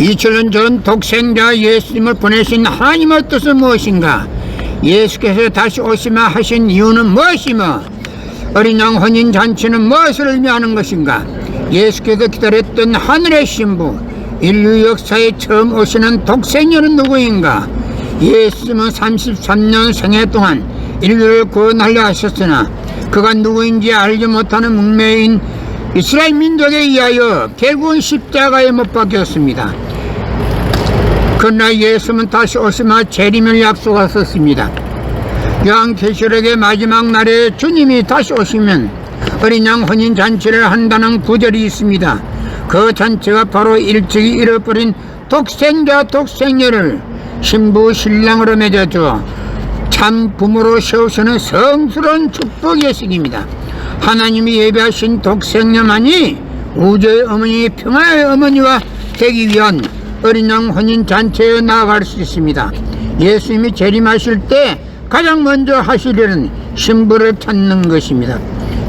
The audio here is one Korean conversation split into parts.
2000년 전 독생자 예수님을 보내신 하나님의 뜻은 무엇인가? 예수께서 다시 오시마 하신 이유는 무엇이며 어린 양 혼인잔치는 무엇을 의미하는 것인가? 예수께서 기다렸던 하늘의 신부, 인류 역사에 처음 오시는 독생녀는 누구인가? 예수님은 33년 생애 동안 인류를 구원하려 하셨으나 그가 누구인지 알지 못하는 문명인 이스라엘 민족에 의하여 결국은 십자가에 못 박혔습니다. 그러나 예수는 다시 오시마 재림을 약속하셨습니다. 요한계시록의 마지막 날에 주님이 다시 오시면 어린 양 혼인잔치를 한다는 구절이 있습니다. 그 잔치가 바로 일찍이 잃어버린 독생자 독생녀를 신부 신랑으로 맺어주어 참 부모로 세우시는 성스러운 축복의 시기입니다. 하나님이 예비하신 독생녀만이 우주의 어머니, 평화의 어머니와 되기 위한 어린 양 혼인잔치에 나아갈 수 있습니다. 예수님이 재림하실 때 가장 먼저 하시려는 신부를 찾는 것입니다.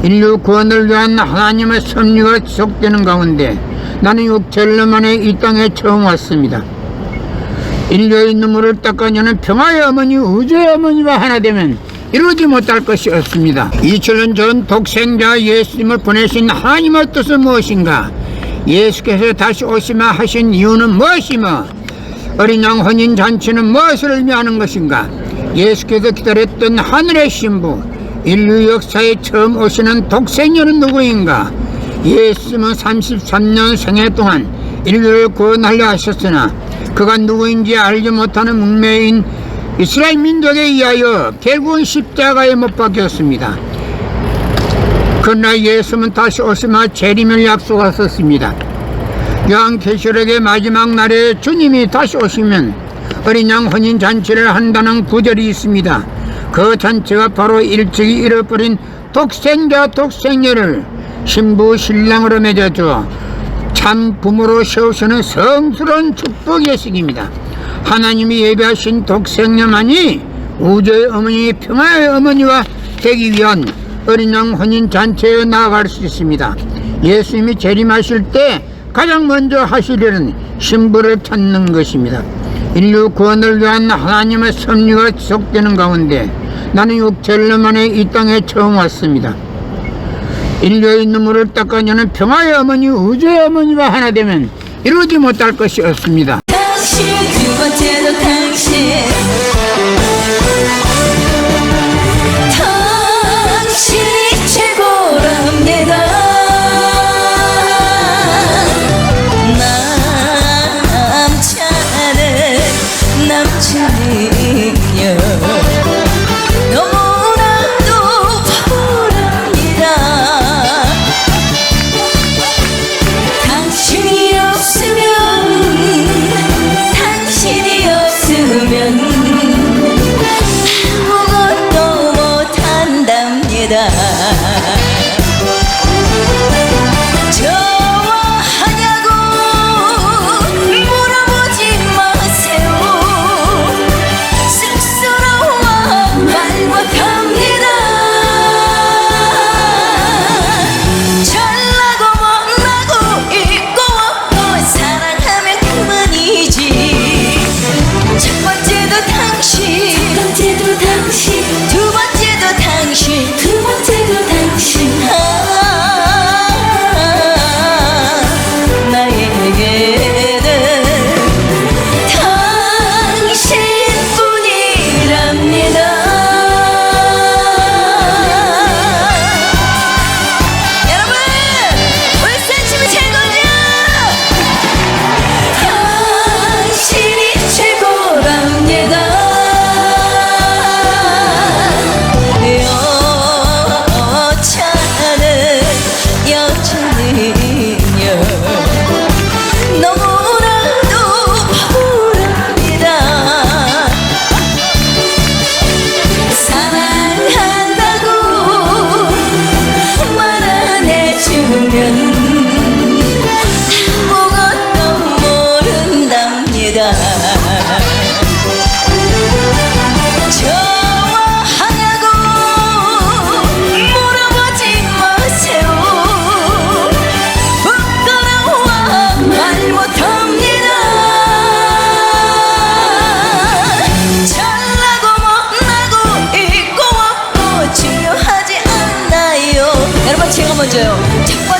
인류 구원을 위한 하나님의 섭리가 지속되는 가운데 나는 6개월 만에 이 땅에 처음 왔습니다. 인류의 눈물을 닦아내는 평화의 어머니, 우주의 어머니와 하나 되면 이루지 못할 것이 없습니다. 2000년 전 독생자 예수님을 보내신 하나님의 뜻은 무엇인가? 예수께서 다시 오시마 하신 이유는 무엇이며 어린 양 혼인잔치는 무엇을 의미하는 것인가? 예수께서 기다렸던 하늘의 신부, 인류 역사에 처음 오시는 독생녀는 누구인가? 예수님은 33년 생애 동안 인류를 구원하려 하셨으나 그가 누구인지 알지 못하는 문명인 이스라엘 민족에 의하여 결국은 십자가에 못 박혔습니다. 그러나 예수는 다시 오시마 재림을 약속하셨습니다. 요한계시록의 마지막 날에 주님이 다시 오시면 어린 양 혼인잔치를 한다는 구절이 있습니다. 그 잔치가 바로 일찍이 잃어버린 독생자 독생녀를 신부 신랑으로 맺어주어 참 부모로 세우시는 성스러운 축복의 시기입니다. 하나님이 예비하신 독생녀만이 우주의 어머니, 평화의 어머니와 되기 위한 어린 양 혼인잔치에 나아갈 수 있습니다. 예수님이 재림하실 때 가장 먼저 하시려는 신부를 찾는 것입니다. 인류 구원을 위한 하나님의 섭리가 지속되는 가운데 나는 6개월 만에 이 땅에 처음 왔습니다. 인류의 눈물을 닦아내는 평화의 어머니, 우주의 어머니와 하나 되면 이루지 못할 것이 없습니다. 당신 두 번째도 당신 당신이 최고랍니다. 남자는 남자는요 너무나도 바랍니다. 당신이 없으면 첫